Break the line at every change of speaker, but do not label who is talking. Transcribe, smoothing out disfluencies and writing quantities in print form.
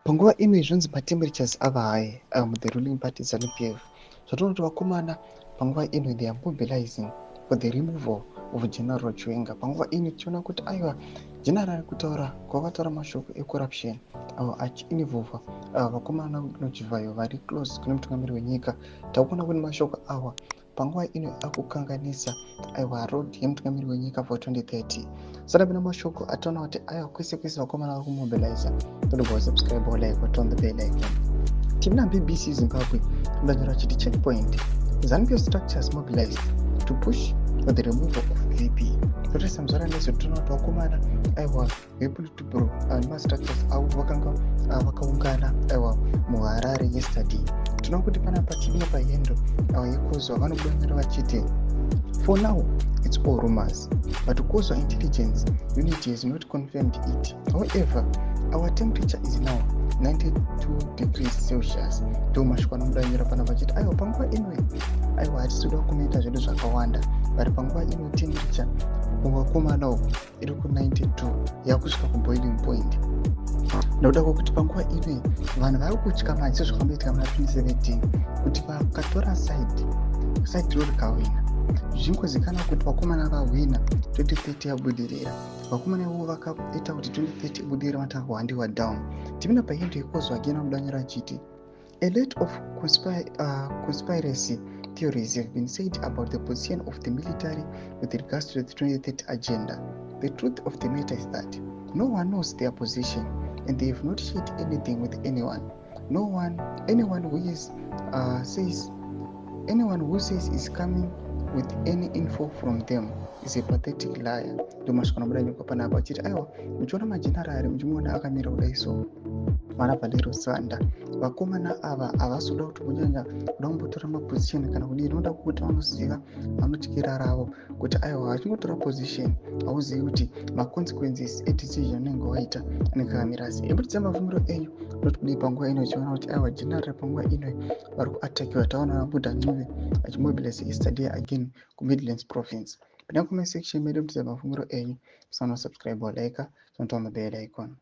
Panguva ino zvinonzi matemperatures ava high the ruling party ZANU-PF. Zvatoona kuti vakomana panguva ino they are mobilizing for the removal of General Chiwenga. Panguva ino tichiona kuti aiwa General ari kutaura kwavataura mashoko ecorruption avo achiinivhova vakomana nochivhayo vari close kune mutungamiri wenyika. Takuona kuti mashoko awa panguva ino akukanganisa aiwa road yemutungamiri wenyika for 2030. Saka pana mashoko ataona kuti aiwa kwese kwese vakomana vari kumobiliza. Don't subscribe or like or turn the bell icon. Team na BBC Zimbabwe ndanyora chiti checkpoint. ZANU-PF structures mobilized to push for the removal of VP. Totarisa muzora nezo tinoona kuti vakomana aiwa vepolitburo nemastructures avo vakanga vakaungana aiwa muHarare yesterday. Tinoona kuti panapa tine pahendo yekozwa vanobonyera vachiti for now it's all rumors, but Kozwa intelligence unit has not confirmed it. However, our temperature is now 92 degrees Celsius. Ndomashwa nomudanyira pana vachiti aiwa panguva ino aiwa hatisi kuda kunoita zvedu zvakawanda, vari panguva ino temperature kuvakomana uku iri ku92 yakusvika kuboiling point. Ndoda kuti panguva ino vanhu vari kutya manje sezvakamboitika muna 2017 kuti vakatora side road kawina. Zvingozikanwa kuti vakomana vahwina 2030 yabudirira. Vakomana ivo vakaita kuti 2030 ibudirira vatakuhandiwa down. Timina pahendo yekozwa agena mudanyira achiti a lot of conspiracy theories have been said about the position of the military with regards to the 2030 agenda. The truth of the matter is that no one knows their position and they have not shared anything with anyone. Anyone who says is coming with any info from them is a pathetic liar. Ndomashwa nomudanyira panapa achiti aiwa muchiona majenerari muchimuona akamira kudai so mana padero sanda. Vakomana ava havasi kuti kunyanya kuda kumbotora maposition kana kudii. Noda kuti vanoziva vanotyira ravo kuti aiwa vachingotora position hauzivi kuti maconsequences edecision unenge waita anekakamira sei. Imbotidza mafungiro enyu noti kudii panguva ino ichiona kuti aiwa general panguva ino vari kuatakiwa. Taona Mabudha Ncube achimobilize yesterday again kuMidlands province. Pinda comment section medu mutidza mafungiro enyu. Musana subscribe or like, don't turn the bell icon.